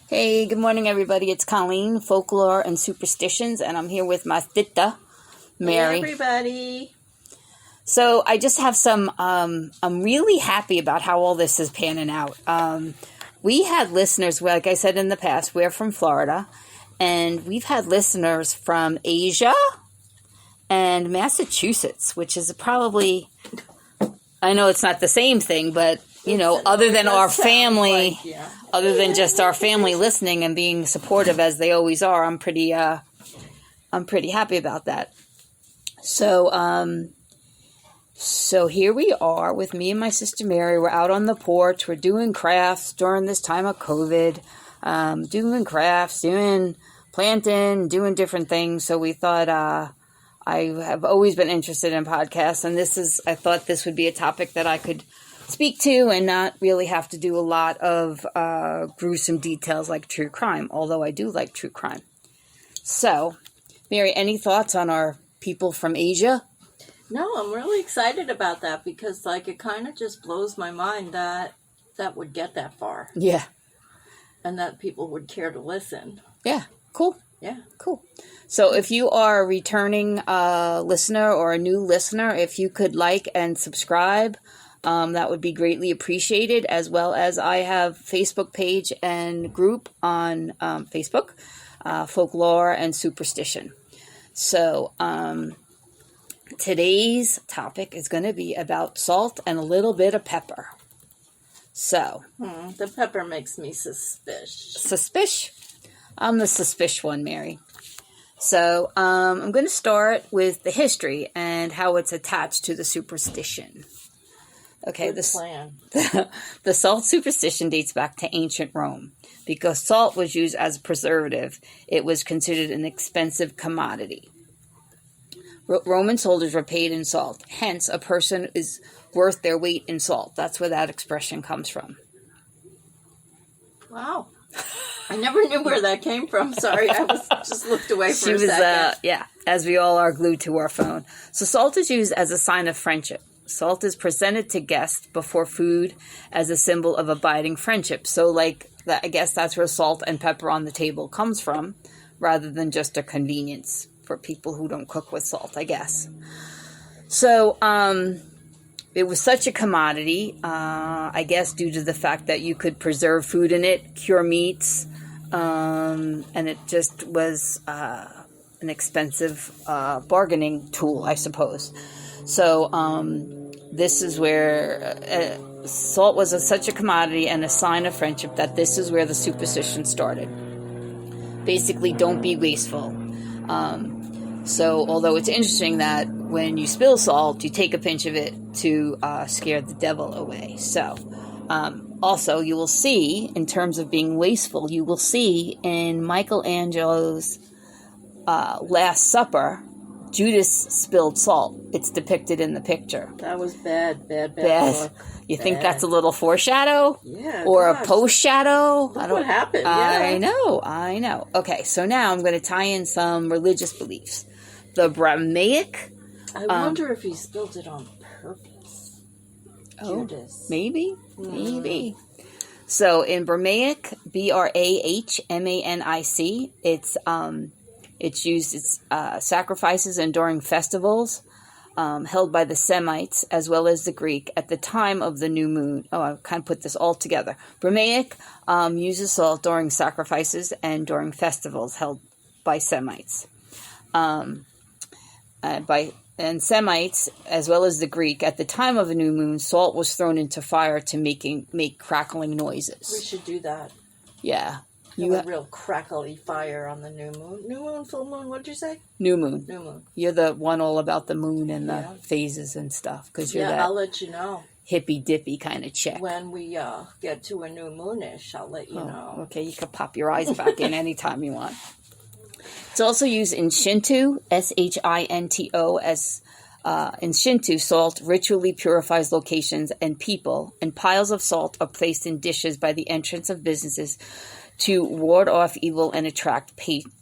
Hey, good morning, everybody. It's Colleen, Folklore and Superstitions, and I'm here with my Thita, Mary. Hey, everybody. So I just have some, I'm really happy about how all this is panning out. We had listeners, like I said in the past, we're from Florida, and we've had listeners from Asia and Massachusetts, which is probably, I know it's not the same thing, but other than our family, other than just our family listening and being supportive as they always are, I'm pretty happy about that. So here we are with me and my sister Mary. We're out on the porch. We're doing crafts during this time of COVID, doing crafts, doing planting, doing different things. So we thought, I have always been interested in podcasts, and I thought this would be a topic that I could speak to and not really have to do a lot of gruesome details like true crime, although I do like true crime. So, Mary, any thoughts on our people from Asia? No, I'm really excited about that because, it kind of just blows my mind that would get that far. Yeah. And that people would care to listen. Yeah, cool. Yeah. Cool. So if you are a returning listener or a new listener, if you could like and subscribe, that would be greatly appreciated, as well as I have Facebook page and group on Facebook, Folklore and Superstition. So today's topic is going to be about salt and a little bit of pepper. So. The pepper makes me suspicious. Suspicious? I'm the suspicious one, Mary. So I'm going to start with the history and how it's attached to the superstition. Okay, the salt superstition dates back to ancient Rome. Because salt was used as a preservative, it was considered an expensive commodity. Roman soldiers were paid in salt. Hence, a person is worth their weight in salt. That's where that expression comes from. Wow. I never knew where that came from. Sorry, I was just looked away for a second. As we all are glued to our phone. So salt is used as a sign of friendship. Salt is presented to guests before food as a symbol of abiding friendship. So, I guess that's where salt and pepper on the table comes from, rather than just a convenience for people who don't cook with salt, I guess. So, it was such a commodity, I guess, due to the fact that you could preserve food in it, cure meats, and it just was an expensive bargaining tool, I suppose. So this is where salt was such a commodity and a sign of friendship that this is where the superstition started. Basically, don't be wasteful. So although it's interesting that when you spill salt, you take a pinch of it to scare the devil away. So also, you will see, in terms of being wasteful, you will see in Michelangelo's Last Supper, Judas spilled salt. It's depicted in the picture. That was bad. You think that's a little foreshadow? Yeah. Or a post-shadow? Look what happened. Yeah. I know. Okay, so now I'm going to tie in some religious beliefs. The Bramaic. I wonder if he spilled it on purpose. Judas. Maybe. So in Bramaic, Brahmanic, it's used sacrifices and during festivals held by the Semites as well as the Greek at the time of the new moon. Oh, I kind of put this all together. Bramaic uses salt during sacrifices and during festivals held by Semites. And Semites, as well as the Greek, at the time of a new moon, salt was thrown into fire to make crackling noises. We should do that. Yeah. A real crackly fire on the new moon. New moon, full moon, what did you say? New moon. New moon. You're the one all about the moon and the phases and stuff. Because you're that I'll let you know. Hippy-dippy kind of chick. When we get to a new moonish, I'll let you know. Okay, you can pop your eyes back in anytime you want. It's also used in Shinto, Shinto, as in Shinto, salt ritually purifies locations and people, and piles of salt are placed in dishes by the entrance of businesses to ward off evil and attract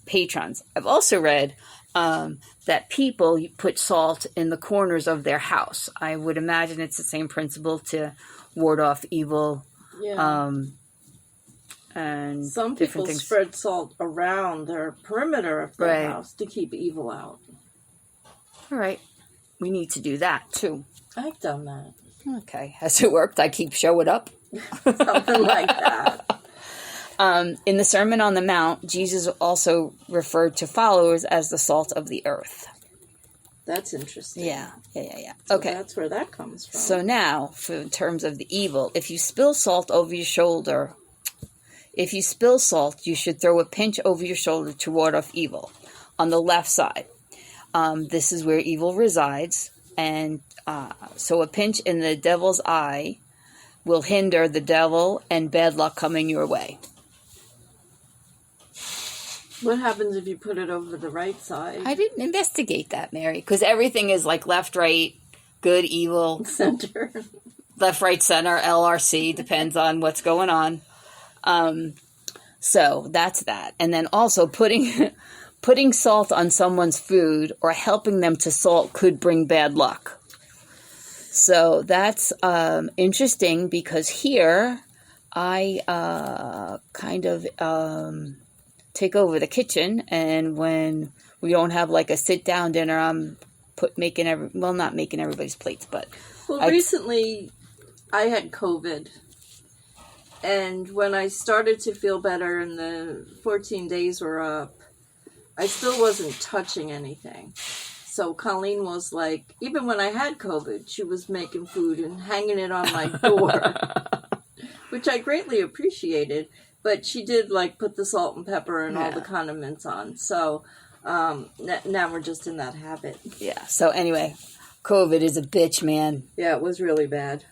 patrons. I've also read that people put salt in the corners of their house. I would imagine it's the same principle to ward off evil. Yeah. and some different people things. spread salt around their perimeter of their Right. house to keep evil out. All right. We need to do that, too. I've done that. Okay. Has it worked? I keep showing up. Something like that. In the Sermon on the Mount, Jesus also referred to followers as the salt of the earth. That's interesting. Yeah. So Okay. that's where that comes from. So now, in terms of the evil, if you spill salt over your shoulder, if you spill salt, you should throw a pinch over your shoulder to ward off evil on the left side. This is where evil resides. And so a pinch in the devil's eye will hinder the devil and bad luck coming your way. What happens if you put it over the right side? I didn't investigate that, Mary, because everything is like left, right, good, evil, Center. left, right, center, LRC, depends on what's going on. So that's that. And then also putting salt on someone's food or helping them to salt could bring bad luck. So that's interesting because here I kind of take over the kitchen, and when we don't have like a sit down dinner, I'm not making everybody's plates, but recently I had COVID, and when I started to feel better and the 14 days were up, I still wasn't touching anything. So Colleen was like, even when I had COVID, she was making food and hanging it on my door, which I greatly appreciated. But she did like put the salt and pepper and all the condiments on. So now we're just in that habit. Yeah. So anyway, COVID is a bitch, man. Yeah, it was really bad.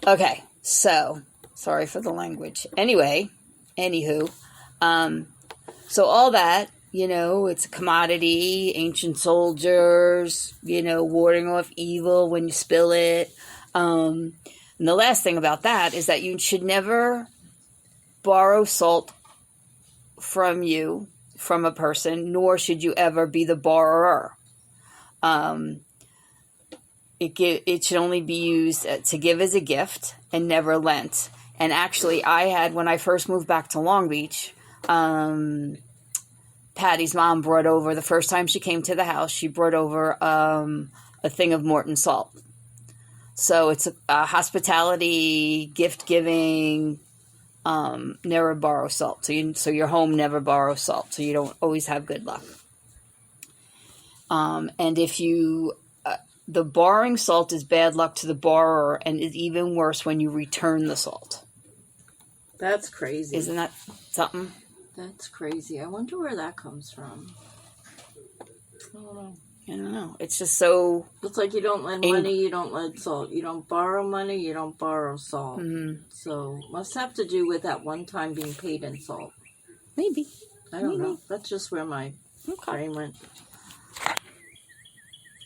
Okay. So sorry for the language. Anywho, so all that, it's a commodity, ancient soldiers, warding off evil when you spill it. And the last thing about that is that you should never borrow salt from a person, nor should you ever be the borrower. It should only be used to give as a gift and never lent. And actually, when I first moved back to Long Beach, Patty's mom brought over, the first time she came to the house, she brought over a thing of Morton salt. So it's a hospitality, gift-giving, never borrow salt. So your home never borrows salt. So you don't always have good luck. And if the borrowing salt is bad luck to the borrower and is even worse when you return the salt. That's crazy. Isn't that something? That's crazy. I wonder where that comes from. I don't know. It's just so... It's like you don't lend money, you don't lend salt. You don't borrow money, you don't borrow salt. Mm-hmm. So, must have to do with that one time being paid in salt. Maybe. I don't know. That's just where my brain went.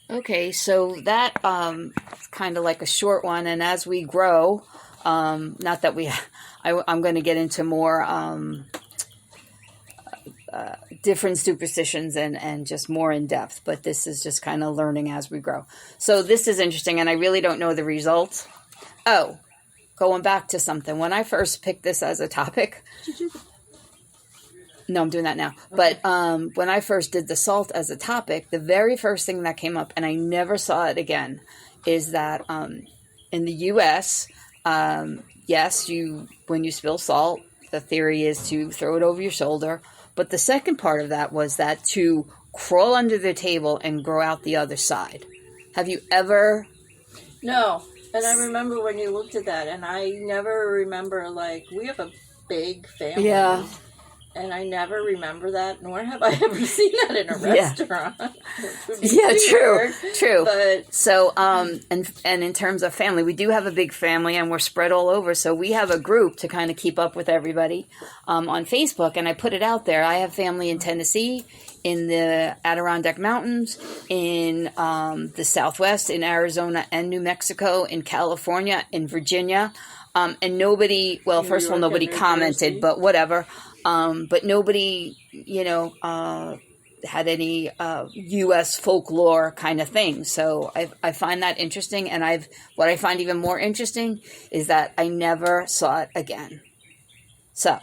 Okay, so that is kind of like a short one. And as we grow, not that I'm going to get into more... different superstitions and just more in depth, but this is just kind of learning as we grow. So this is interesting, and I really don't know the results. Oh, going back to something. When I first picked this as a topic, Did you do that? No, I'm doing that now. Okay. But when I first did the salt as a topic, the very first thing that came up, and I never saw it again, is that in the U.S., yes, when you spill salt, the theory is to throw it over your shoulder. But the second part of that was that to crawl under the table and grow out the other side. Have you ever... No. And I remember when you looked at that, and I never remember, we have a big family. Yeah. And I never remember that, nor have I ever seen that in a restaurant. Yeah, true. But so, and in terms of family, we do have a big family, and we're spread all over. So we have a group to kind of keep up with everybody on Facebook, and I put it out there. I have family in Tennessee, in the Adirondack Mountains, in the Southwest, in Arizona and New Mexico, in California, in Virginia, and nobody. Well, first of all, nobody commented, but whatever. But nobody, had any U.S. folklore kind of thing. So I find that interesting. And what I find even more interesting is that I never saw it again. So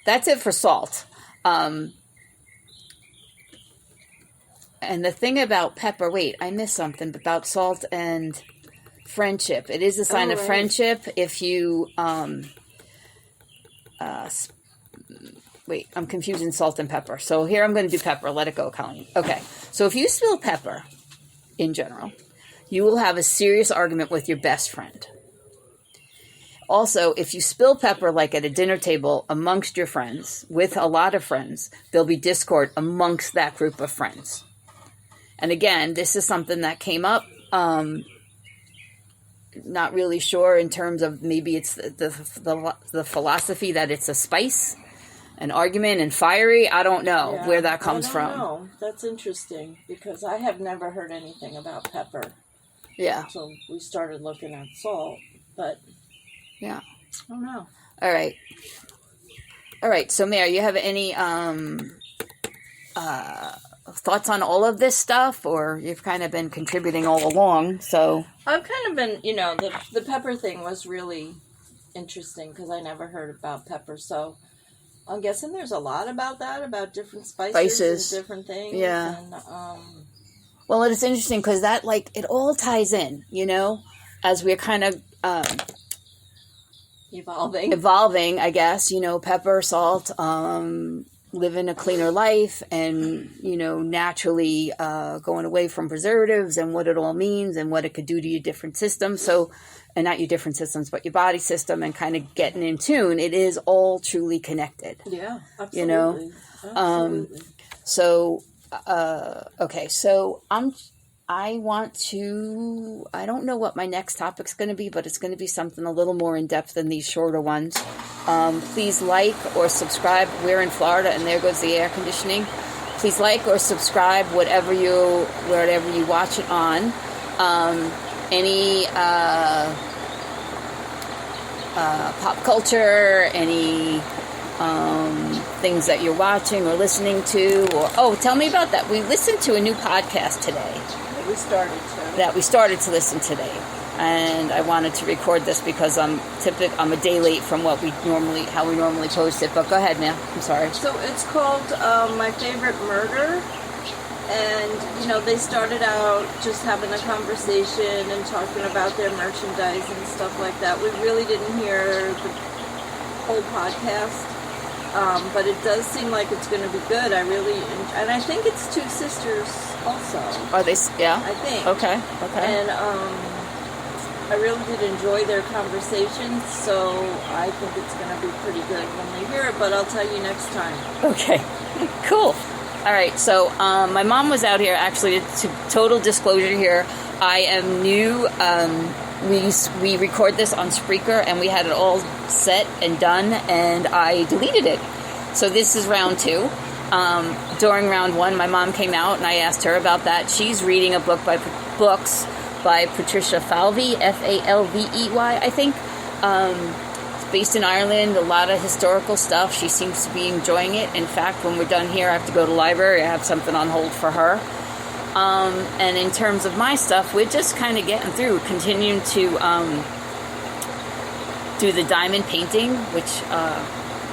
that's it for salt. And the thing about pepper, wait, I missed something about salt and friendship. It is a sign of friendship if you, wait, I'm confusing salt and pepper. So here I'm going to do pepper. Let it go, Colleen. Okay. So if you spill pepper in general, you will have a serious argument with your best friend. Also, if you spill pepper like at a dinner table amongst your friends, with a lot of friends, there'll be discord amongst that group of friends. And again, this is something that came up. Not really sure in terms of maybe it's the philosophy that it's a spice, an argument, and fiery. I don't know where that comes from. No, that's interesting because I have never heard anything about pepper. Yeah. So we started looking at salt, but yeah, I don't know. All right. So, Mary, you have any thoughts on all of this stuff, or you've kind of been contributing all along? So I've kind of been, the pepper thing was really interesting because I never heard about pepper. So I'm guessing there's a lot about that, about different spices. And different things. Yeah. And, well, it's interesting because that, it all ties in, as we're kind of evolving, I guess, pepper, salt, living a cleaner life and, naturally going away from preservatives and what it all means and what it could do to your different systems. So, and not your different systems, but your body system and kind of getting in tune. It is all truly connected. Yeah, absolutely. Absolutely. Okay, so I don't know what my next topic's going to be, but it's going to be something a little more in-depth than these shorter ones. Please like or subscribe. We're in Florida, and there goes the air conditioning. Please like or subscribe wherever you watch it on. Any pop culture, any things that you're watching or listening to, or tell me about that. We listened to a new podcast today. That we started to listen today, and I wanted to record this because I'm a day late from how we normally post it. But go ahead, ma'am. I'm sorry. So it's called My Favorite Murder, and they started out just having a conversation and talking about their merchandise and stuff like that. We really didn't hear the whole podcast. But it does seem like it's going to be good. And I think it's two sisters also. Are they? Yeah. I think. Okay. And I really did enjoy their conversations, so I think it's going to be pretty good when we hear it. But I'll tell you next time. Okay. Cool. All right. So my mom was out here. Actually, to total disclosure here, I am new. We record this on Spreaker, and we had it all set and done, and I deleted it. So this is round 2. During round 1, my mom came out, and I asked her about that. She's reading books by Patricia Falvey, Falvey, I think. It's based in Ireland, a lot of historical stuff. She seems to be enjoying it. In fact, when we're done here, I have to go to the library. I have something on hold for her. And in terms of my stuff, we're just kind of getting through, continuing to do the diamond painting, which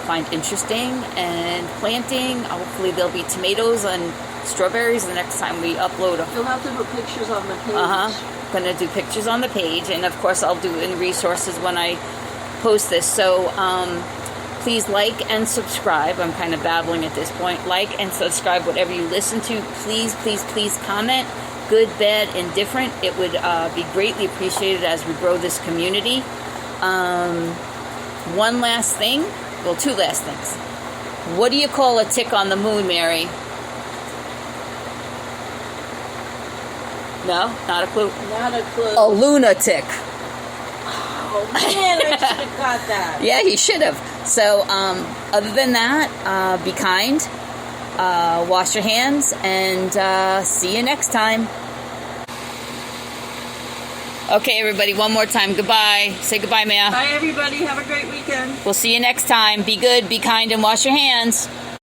find interesting, and planting. Hopefully there'll be tomatoes and strawberries the next time we upload. You'll have to put pictures on the page. Going to do pictures on the page, and of course I'll do in resources when I post this. So please like and subscribe. I'm kind of babbling at this point. Like and subscribe whatever you listen to. Please, please, please comment. Good, bad, indifferent. It would be greatly appreciated as we grow this community. One last thing. Well, 2 last things. What do you call a tick on the moon, Mary? No? Not a clue? Not a clue. A lunatic. Oh, man, I should have got that. Yeah, he should have. So, other than that, be kind, wash your hands, and see you next time. Okay, everybody, one more time. Goodbye. Say goodbye, Maya. Bye, everybody. Have a great weekend. We'll see you next time. Be good, be kind, and wash your hands.